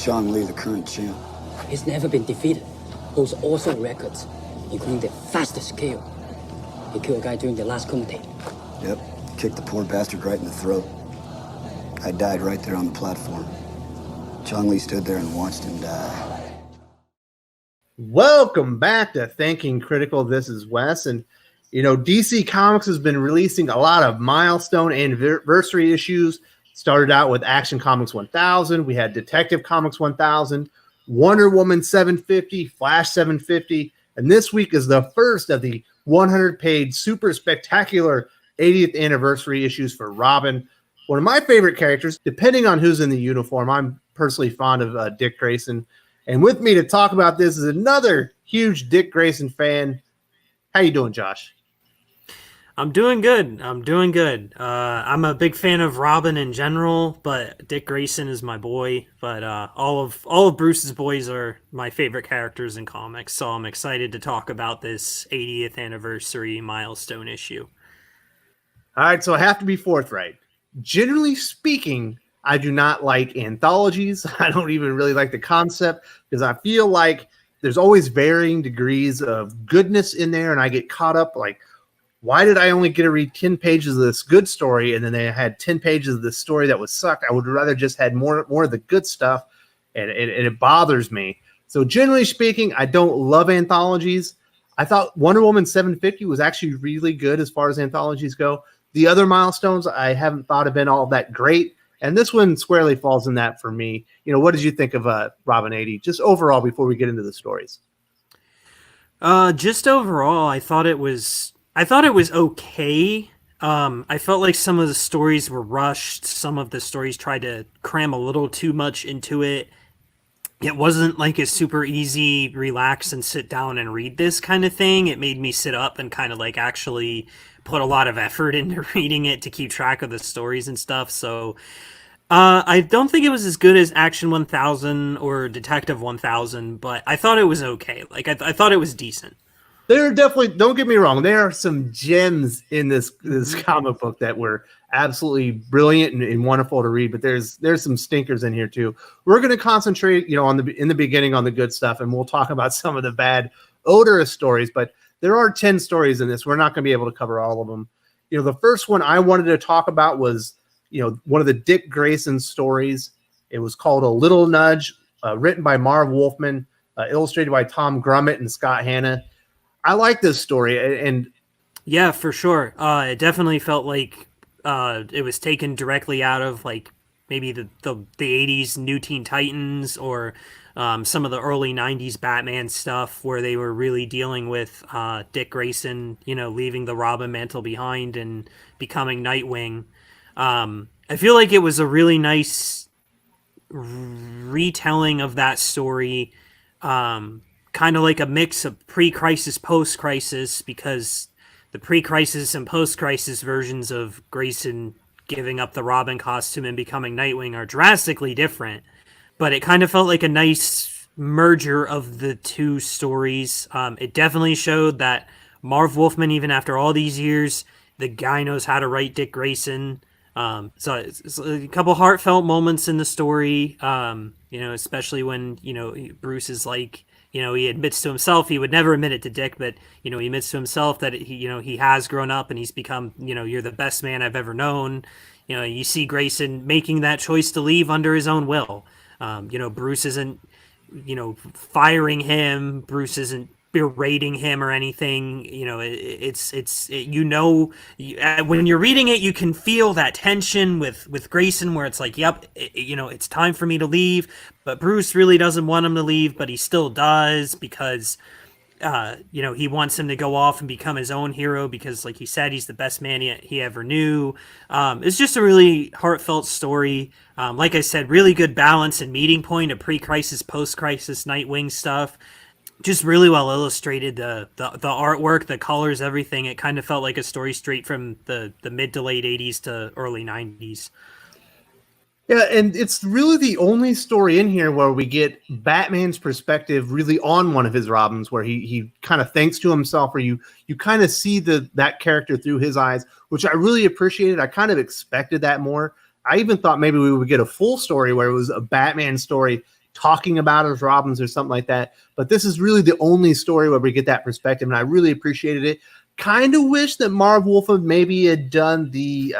Chong Li, the current champ. He's never been defeated. Holds awesome records, including the fastest KO. He killed a guy during the last Kumite. Yep, kicked the poor bastard right in the throat. I died right there on the platform. Chong Li stood there and watched him die. Welcome back to Thinking Critical. This is Wes, and DC Comics has been releasing a lot of milestone anniversary issues. Started out with Action Comics 1000. We had Detective Comics 1000, Wonder Woman 750, Flash 750, and this week is the first of the 100-page super spectacular 80th anniversary issues for Robin. One of my favorite characters, depending on who's in the uniform. I'm personally fond of Dick Grayson. And with me to talk about this is another huge Dick Grayson fan. How you doing, Josh? I'm doing good. I'm a big fan of Robin in general, but Dick Grayson is my boy. But all of Bruce's boys are my favorite characters in comics, so I'm excited to talk about this 80th anniversary milestone issue. All right, so I have to be forthright. Generally speaking, I do not like anthologies. I don't even really like the concept because I feel like there's always varying degrees of goodness in there, and I get caught up like, why did I only get to read 10 pages of this good story and then they had 10 pages of this story that was sucked? I would rather just had more of the good stuff, and it bothers me. So generally speaking, I don't love anthologies. I thought Wonder Woman 750 was actually really good as far as anthologies go. The other milestones I haven't thought have been all that great, and this one squarely falls in that for me. What did you think of Robin 80, just overall, before we get into the stories? Just overall, I thought it was okay. I felt like some of the stories were rushed. Some of the stories tried to cram a little too much into it. It wasn't like a super easy, relax and sit down and read this kind of thing. It made me sit up and kind of like actually put a lot of effort into reading it to keep track of the stories and stuff. So I don't think it was as good as Action 1000 or Detective 1000, but I thought it was okay. Like I thought it was decent. There are definitely, don't get me wrong, there are some gems in this comic book that were absolutely brilliant and wonderful to read, but there's some stinkers in here too. We're going to concentrate, in the beginning on the good stuff, and we'll talk about some of the bad, odorous stories, but there are 10 stories in this. We're not going to be able to cover all of them. The first one I wanted to talk about was, one of the Dick Grayson stories. It was called A Little Nudge, written by Marv Wolfman, illustrated by Tom Grummett and Scott Hanna. I like this story, and yeah, for sure. It definitely felt like it was taken directly out of like maybe the 80s New Teen Titans or some of the early 90s Batman stuff, where they were really dealing with Dick Grayson, leaving the Robin mantle behind and becoming Nightwing. I feel like it was a really nice retelling of that story. Kind of like a mix of pre-crisis, post-crisis, because the pre-crisis and post-crisis versions of Grayson giving up the Robin costume and becoming Nightwing are drastically different. But it kind of felt like a nice merger of the two stories. It definitely showed that Marv Wolfman, even after all these years, the guy knows how to write Dick Grayson. So it's a couple heartfelt moments in the story, especially when, Bruce is like, he admits to himself, he would never admit it to Dick, but, he admits to himself that he has grown up and he's become, you're the best man I've ever known. You see Grayson making that choice to leave under his own will. Bruce isn't, firing him. Bruce isn't berating him or anything. When you're reading it, you can feel that tension with Grayson, where it's like, yep, it's time for me to leave, but Bruce really doesn't want him to leave, but he still does, because he wants him to go off and become his own hero, because like he said, he's the best man he ever knew. It's just a really heartfelt story. Like I said, really good balance and meeting point of pre-crisis, post-crisis Nightwing stuff. Just really well illustrated, the artwork, the colors, everything. It kind of felt like a story straight from the mid to late 80s to early 90s. Yeah, and it's really the only story in here where we get Batman's perspective really on one of his Robins, where he kind of thinks to himself, or you kind of see that character through his eyes, which I really appreciated. I kind of expected that more. I even thought maybe we would get a full story where it was a Batman story talking about as Robins or something like that. But this is really the only story where we get that perspective, and I really appreciated it. Kind of wish that Marv Wolfman maybe had done the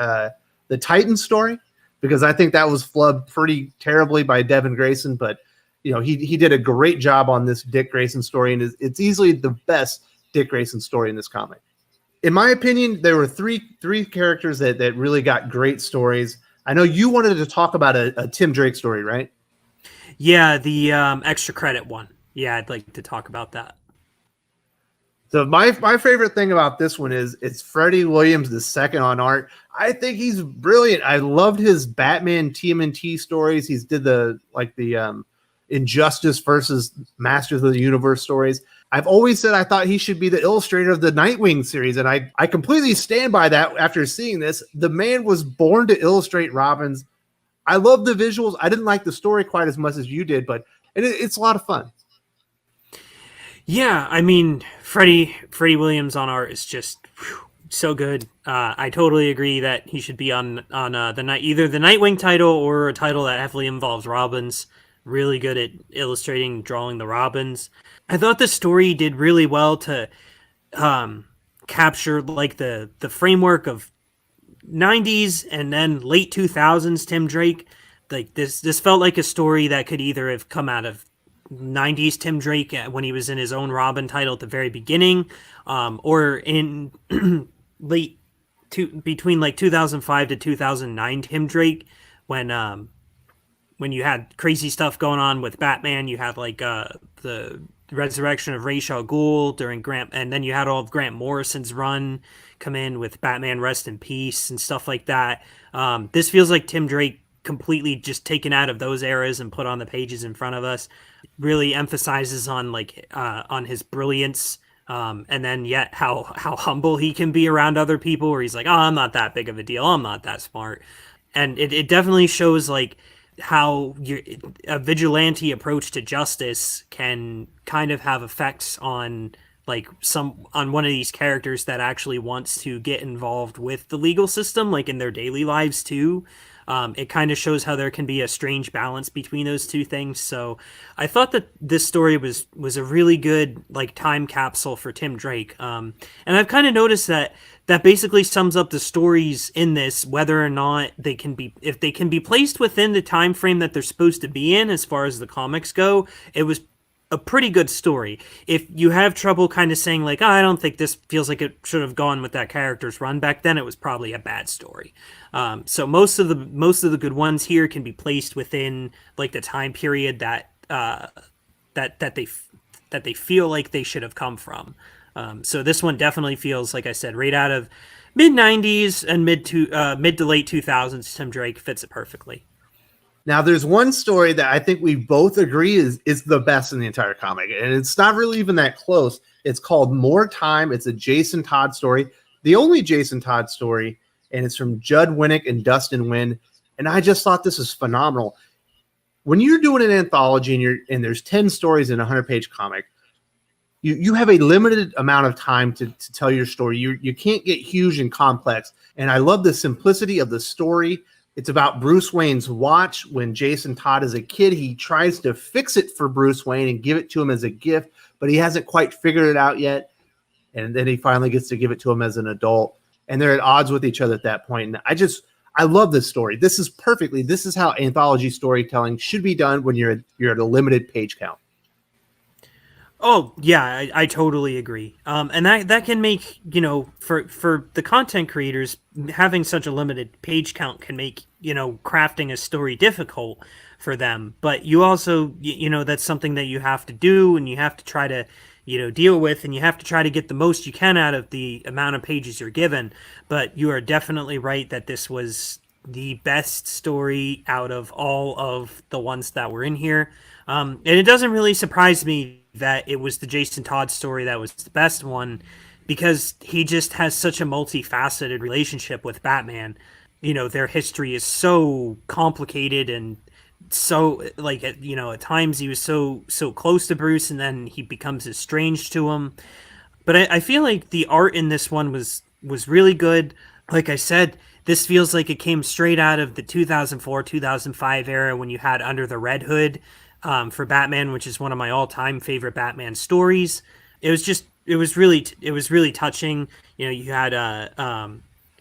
Titan story, because I think that was flubbed pretty terribly by Devin Grayson. But he did a great job on this Dick Grayson story, and it's easily the best Dick Grayson story in this comic. In my opinion, there were three characters that really got great stories. I know you wanted to talk about a Tim Drake story, right? Yeah, the extra credit one. Yeah, I'd like to talk about that. So my favorite thing about this one is it's Freddie Williams II on art. I think he's brilliant. I loved his Batman TMNT stories. He's did the Injustice versus Masters of the Universe stories. I've always said I thought he should be the illustrator of the Nightwing series, and I completely stand by that after seeing this. The man was born to illustrate Robins. I love the visuals. I didn't like the story quite as much as you did, but it's a lot of fun. Yeah, I mean, Freddie Williams on art is just so good. I totally agree that he should be on either the Nightwing title or a title that heavily involves Robins. Really good at illustrating, drawing the Robins. I thought the story did really well to capture like the framework of 90s and then late 2000s Tim Drake. Like this felt like a story that could either have come out of 90s Tim Drake when he was in his own Robin title at the very beginning, or in between like 2005 to 2009 Tim Drake, when you had crazy stuff going on with Batman. You had like the resurrection of Ra's al Ghul during Grant, and then you had all of Grant Morrison's run come in with Batman Rest in Peace and stuff like that. This feels like Tim Drake completely just taken out of those eras and put on the pages in front of us. Really emphasizes on on his brilliance, and then yet how humble he can be around other people, where he's like, oh, I'm not that big of a deal, I'm not that smart. And it definitely shows like how a vigilante approach to justice can kind of have effects on on one of these characters that actually wants to get involved with the legal system, like in their daily lives too. It kind of shows how there can be a strange balance between those two things. So I thought that this story was a really good time capsule for Tim Drake. And I've kind of noticed that basically sums up the stories in this, whether or not if they can be placed within the time frame that they're supposed to be in as far as the comics go. It was a pretty good story. If you have trouble kind of saying I don't think this feels like it should have gone with that character's run back then, it was probably a bad story. So most of the good ones here can be placed within the time period that they feel like they should have come from. So this one definitely feels, like I said, right out of mid 90s and mid to late 2000s. Tim Drake fits it perfectly. Now, there's one story that I think we both agree is the best in the entire comic, and it's not really even that close. It's called More Time. It's a Jason Todd story, the only Jason Todd story, and it's from Judd Winick and Dustin Nguyen, and I just thought this is phenomenal. When you're doing an anthology and there's 10 stories in a 100-page comic, you have a limited amount of time to tell your story. You can't get huge and complex, and I love the simplicity of the story. It's about Bruce Wayne's watch. When Jason Todd is a kid, he tries to fix it for Bruce Wayne and give it to him as a gift, but he hasn't quite figured it out yet. And then he finally gets to give it to him as an adult. And they're at odds with each other at that point. And I love this story. This is how anthology storytelling should be done when you're at a limited page count. Oh yeah, I totally agree. And that can make, for the content creators, having such a limited page count can make, crafting a story difficult for them. But you also, that's something that you have to do, and you have to try to, deal with, and you have to try to get the most you can out of the amount of pages you're given. But you are definitely right that this was the best story out of all of the ones that were in here. And it doesn't really surprise me that it was the Jason Todd story that was the best one, because he just has such a multifaceted relationship with Batman. Their history is so complicated, and so at times he was so close to Bruce, and then he becomes estranged to him. But I feel like the art in this one was really good. Like I said, this feels like it came straight out of the 2004-2005 era, when you had Under the Red Hood. for Batman, which is one of my all-time favorite Batman stories. It was really touching. You know, you had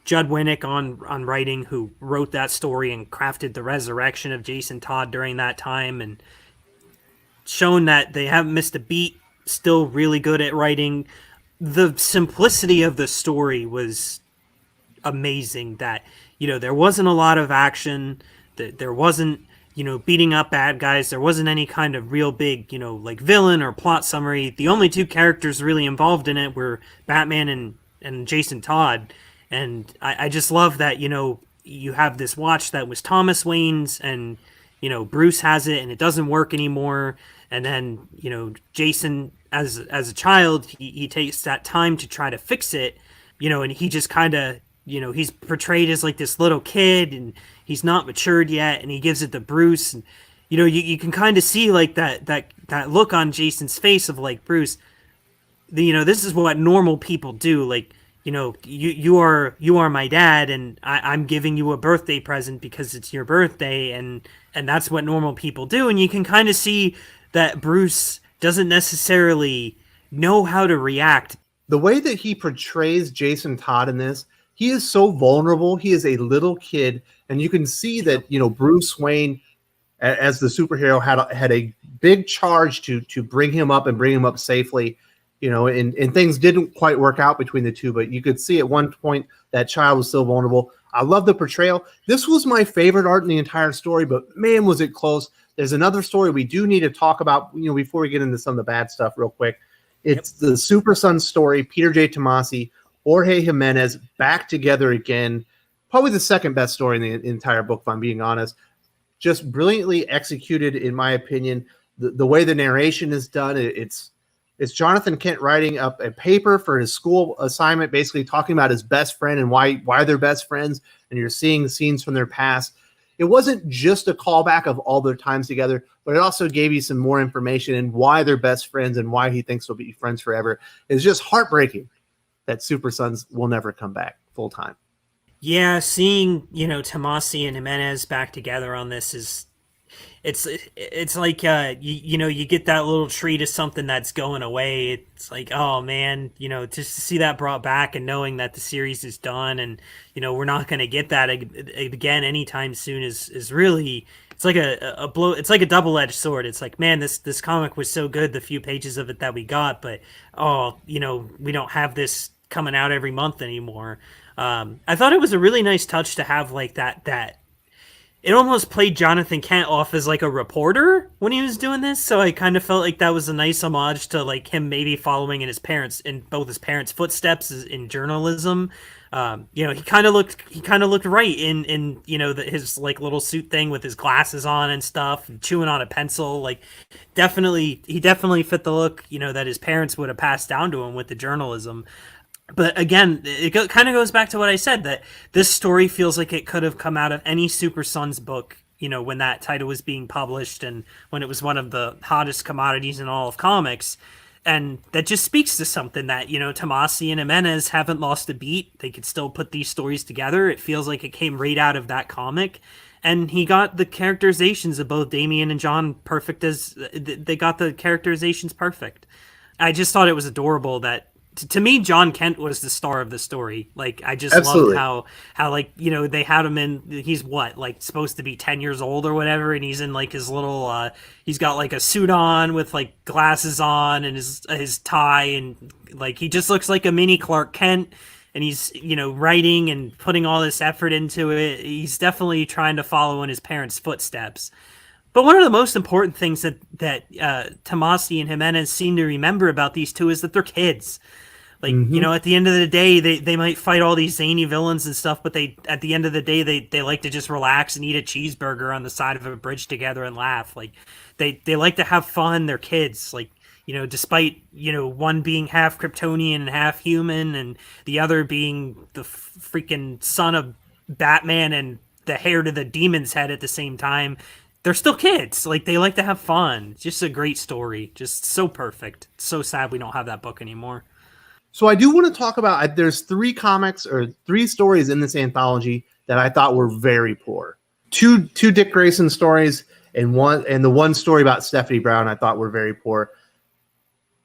Judd Winick on writing, who wrote that story and crafted the resurrection of Jason Todd during that time, and shown that they haven't missed a beat. Still really good at writing. The simplicity of the story was amazing. That, you know, there wasn't a lot of action, that there wasn't, you know, beating up bad guys, there wasn't any kind of real big, you know, like villain or plot summary. The only two characters really involved in it were Batman and Jason Todd. And I just love that, you know, you have this watch that was Thomas Wayne's, and, you know, Bruce has it and it doesn't work anymore. And then, you know, Jason, as a child, he takes that time to try to fix it, you know, and he just kind of, you know, he's portrayed as like this little kid, and he's not matured yet, and he gives it to Bruce. And, you know, you can kind of see like that look on Jason's face of like, Bruce, you know, this is what normal people do. Like, you know, you are my dad, and I'm giving you a birthday present because it's your birthday, and that's what normal people do. And you can kind of see that Bruce doesn't necessarily know how to react. The way that he portrays Jason Todd in this, he is so vulnerable. He is a little kid, and you can see that, you know, Bruce Wayne, as the superhero, had a big charge to bring him up and bring him up safely, you know, and things didn't quite work out between the two, but you could see at one point that child was still vulnerable. I love the portrayal. This was my favorite art in the entire story, but man, was it close. There's another story we do need to talk about, you know, before we get into some of the bad stuff real quick. It's the Super Sons story, Peter J. Tomasi, Jorge Jimenez back together again. Probably the second best story in the entire book, if I'm being honest. Just brilliantly executed, in my opinion. The way the narration is done, it's Jonathan Kent writing up a paper for his school assignment, basically talking about his best friend and why they're best friends, and you're seeing scenes from their past. It wasn't just a callback of all their times together, but it also gave you some more information and why they're best friends and why he thinks they'll be friends forever. It's just heartbreaking that Super Sons will never come back full time. Yeah, seeing, you know, Tomasi and Jimenez back together on this is, it's like you know, you get that little treat of something that's going away. It's like, oh man, you know, just to see that brought back and knowing that the series is done, and, you know, we're not going to get that again anytime soon is really, it's like a blow. It's like a double-edged sword. It's like, man, this comic was so good, the few pages of it that we got, but you know, we don't have this coming out every month anymore. I thought it was a really nice touch to have like that. It almost played Jonathan Kent off as like a reporter when he was doing this, so I kind of felt like that was a nice homage to like him maybe following in both his parents' footsteps in journalism. You know, he kind of looked right in you know, his like little suit thing with his glasses on and stuff, and chewing on a pencil. Like, he definitely fit the look, you know, that his parents would have passed down to him with the journalism. But again, it kind of goes back to what I said, that this story feels like it could have come out of any Super Sons book, you know, when that title was being published and when it was one of the hottest commodities in all of comics. And that just speaks to something that, you know, Tomasi and Jimenez haven't lost a beat. They could still put these stories together. It feels like it came right out of that comic. And he got the characterizations of both Damian and John perfect, as they got the characterizations perfect. I just thought it was adorable that, to me, John Kent was the star of the story. Like, I just Absolutely. loved how like, you know, they had him in, he's what, like supposed to be 10 years old or whatever, and he's in like his little he's got like a suit on with like glasses on and his tie, and like he just looks like a mini Clark Kent, and he's, you know, writing and putting all this effort into it. He's definitely trying to follow in his parents' footsteps. But one of the most important things that Tomasi and Jimenez seem to remember about these two is that they're kids. Like, you know, at the end of the day, they might fight all these zany villains and stuff, but at the end of the day, they like to just relax and eat a cheeseburger on the side of a bridge together and laugh. Like, they like to have fun. They're kids. Like, you know, despite, you know, one being half Kryptonian and half human, and the other being the freaking son of Batman and the heir to the demon's head at the same time, they're still kids. Like, they like to have fun. It's just a great story. Just so perfect. It's so sad we don't have that book anymore. So I do want to talk about, there's three stories in this anthology that I thought were very poor. Two Dick Grayson stories, And the one story about Stephanie Brown I thought were very poor.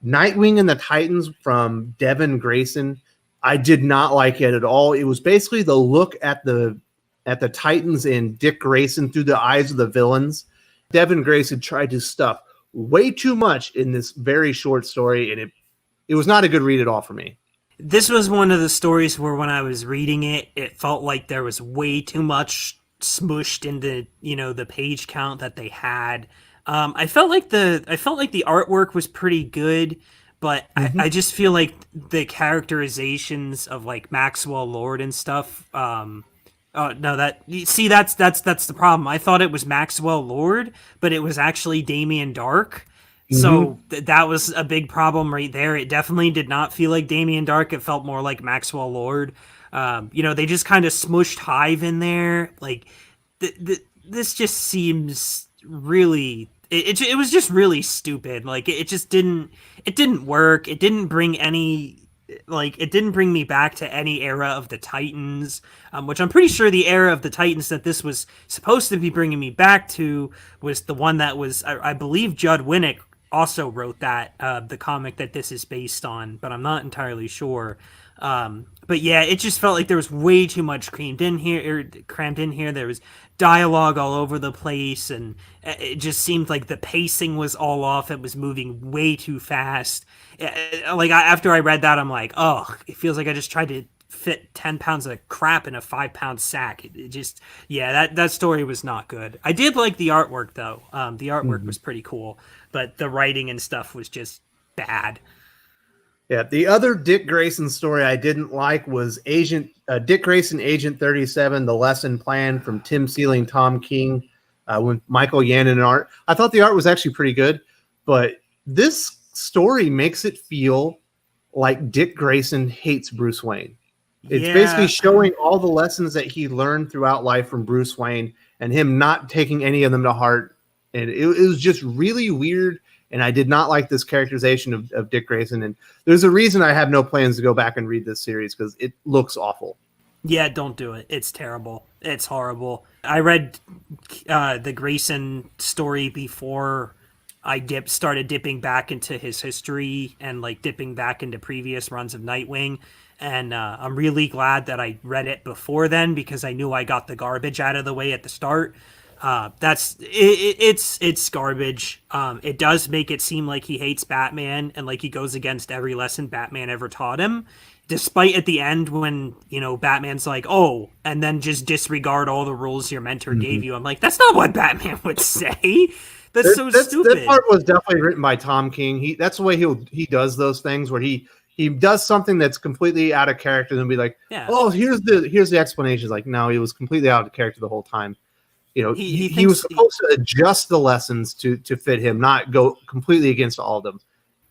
Nightwing and the Titans from Devin Grayson, I did not like it at all. It was basically the look at the Titans and Dick Grayson through the eyes of the villains. Devin Grayson tried to stuff way too much in this very short story, and it was not a good read at all for me. This was one of the stories where when I was reading it, it felt like there was way too much smushed into, the page count that they had. I felt like the artwork was pretty good, but I just feel like the characterizations of like Maxwell Lord and stuff. No, that's the problem. I thought it was Maxwell Lord, but it was actually Damien Dark. So that was a big problem right there. It definitely did not feel like Damien Dark. It felt more like Maxwell Lord. They just kind of smushed Hive in there. Like this just seems really. It was just really stupid. Like it didn't work. It didn't bring any. Like it didn't bring me back to any era of the Titans, which I'm pretty sure the era of the Titans that this was supposed to be bringing me back to was the one that was, I believe, Judd Winick also wrote that, the comic that this is based on, but I'm not entirely sure. But yeah, it just felt like there was way too much crammed in here. There was dialogue all over the place, and it just seemed like the pacing was all off. It was moving way too fast. After I read that, I'm like, oh, it feels like I just tried to fit 10 pounds of crap in a 5-pound sack. That story was not good. I did like the artwork though. The artwork was pretty cool, but the writing and stuff was just bad. Yeah, the other Dick Grayson story I didn't like was Dick Grayson, Agent 37, The Lesson Plan from Tim Seeley and Tom King with Michael Yanin and art. I thought the art was actually pretty good, but this story makes it feel like Dick Grayson hates Bruce Wayne. It's basically showing all the lessons that he learned throughout life from Bruce Wayne and him not taking any of them to heart. And it was just really weird. And I did not like this characterization of Dick Grayson. And there's a reason I have no plans to go back and read this series because it looks awful. Yeah, don't do it. It's terrible. It's horrible. I read the Grayson story before I started dipping back into his history and like dipping back into previous runs of Nightwing. And I'm really glad that I read it before then because I knew I got the garbage out of the way at the start. It's garbage. It does make it seem like he hates Batman and like he goes against every lesson Batman ever taught him. Despite at the end when, Batman's like, oh, and then just disregard all the rules your mentor gave you. I'm like, that's not what Batman would say. That's so stupid. That part was definitely written by Tom King. That's the way he does those things where he does something that's completely out of character and be like, oh, here's the explanation. It's like, no, he was completely out of character the whole time. He was supposed to adjust the lessons to fit him, not go completely against all of them.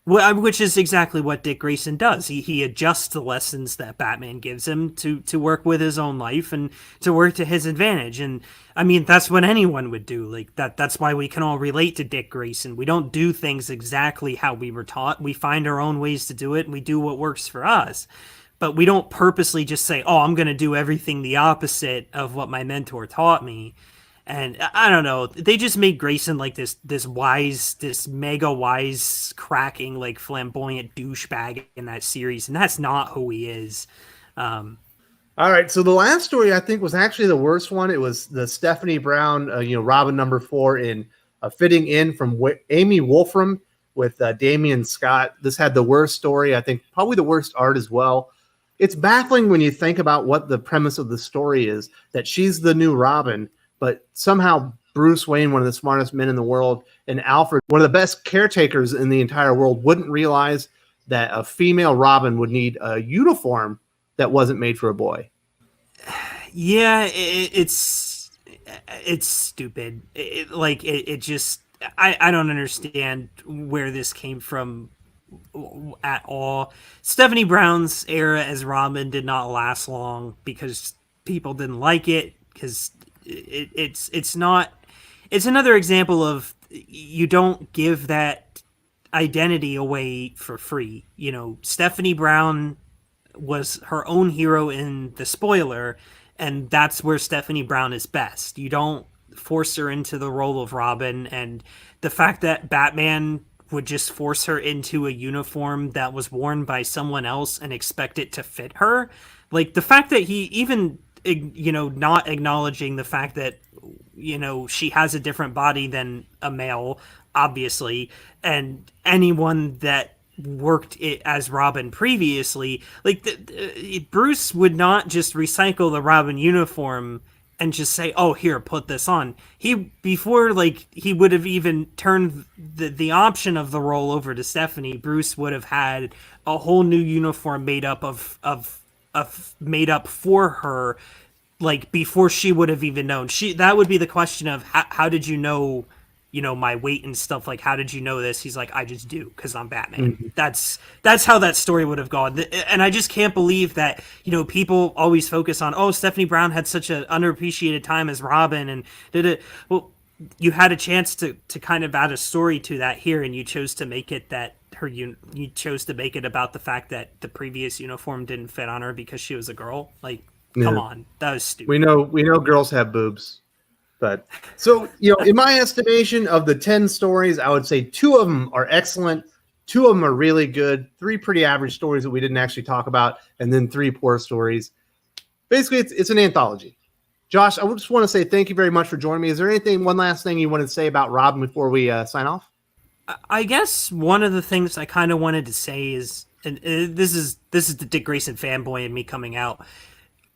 Well, which is exactly what Dick Grayson does. He adjusts the lessons that Batman gives him to work with his own life and to work to his advantage. And I mean, that's what anyone would do. Like that's why we can all relate to Dick Grayson. We don't do things exactly how we were taught. We find our own ways to do it, and we do what works for us. But we don't purposely just say, oh, I'm going to do everything the opposite of what my mentor taught me. And I don't know, they just made Grayson like this mega wise, cracking, like flamboyant douchebag in that series, and that's not who he is. All right, so the last story I think was actually the worst one. It was the Stephanie Brown, Robin number 4 in fitting in from Amy Wolfram with Damian Scott. This had the worst story, I think, probably the worst art as well. It's baffling when you think about what the premise of the story is, that she's the new Robin. But somehow Bruce Wayne, one of the smartest men in the world, and Alfred, one of the best caretakers in the entire world, wouldn't realize that a female Robin would need a uniform that wasn't made for a boy. Yeah, it's stupid. I don't understand where this came from at all. Stephanie Brown's era as Robin did not last long because people didn't like it because it's another example of you don't give that identity away for free. Stephanie Brown was her own hero in the spoiler, and that's where Stephanie Brown is best. You don't force her into the role of Robin, and the fact that Batman would just force her into a uniform that was worn by someone else and expect it to fit her. Like, the fact that he even, not acknowledging the fact that, she has a different body than a male, obviously, and anyone that worked it as Robin previously, like, Bruce would not just recycle the Robin uniform and just say, "Oh, here, put this on." He would have even turned the option of the role over to Stephanie. Bruce would have had a whole new uniform made up made up for her, like, before she would have even known. That would be the question of how did you know, my weight and stuff. Like, how did you know this? He's like, I just do, because I'm Batman. Mm-hmm. That's how that story would have gone. And I just can't believe that, people always focus on, oh, Stephanie Brown had such an underappreciated time as Robin, and did it. Well, you had a chance to kind of add a story to that here, and you chose to make it that you chose to make it about the fact that the previous uniform didn't fit on her because she was a girl. Like, come on, that was stupid. We know girls have boobs. But so, in my estimation of the 10 stories, I would say 2 of them are excellent. 2 of them are really good. 3 pretty average stories that we didn't actually talk about, and then 3 poor stories. Basically, it's an anthology. Josh, I just want to say thank you very much for joining me. Is there one last thing you want to say about Robin before we sign off? I guess one of the things I kind of wanted to say is, and this is the Dick Grayson fanboy in me coming out.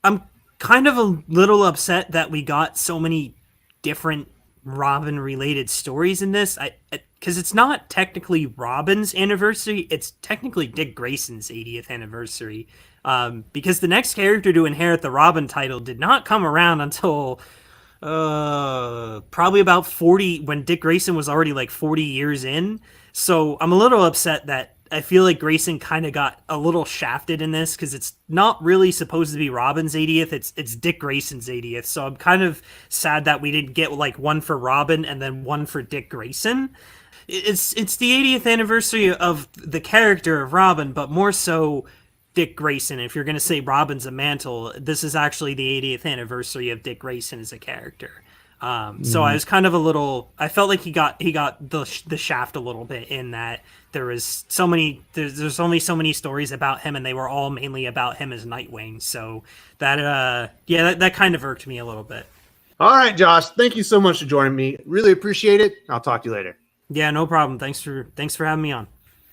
I'm kind of a little upset that we got so many different Robin related stories in this, because it's not technically Robin's anniversary, it's technically Dick Grayson's 80th anniversary, because the next character to inherit the Robin title did not come around until probably about 40, when Dick Grayson was already like 40 years in. So I'm a little upset that I feel like Grayson kind of got a little shafted in this, because it's not really supposed to be Robin's 80th. It's Dick Grayson's 80th. So I'm kind of sad that we didn't get like one for Robin and then one for Dick Grayson. It's the 80th anniversary of the character of Robin, but more so Dick Grayson. If you're going to say Robin's a mantle, this is actually the 80th anniversary of Dick Grayson as a character. So I was kind of I felt like he got the shaft a little bit, in that there's only so many stories about him, and they were all mainly about him as Nightwing. So that kind of irked me a little bit. All right, Josh, thank you so much for joining me. Really appreciate it. I'll talk to you later. Yeah, no problem. Thanks for having me on.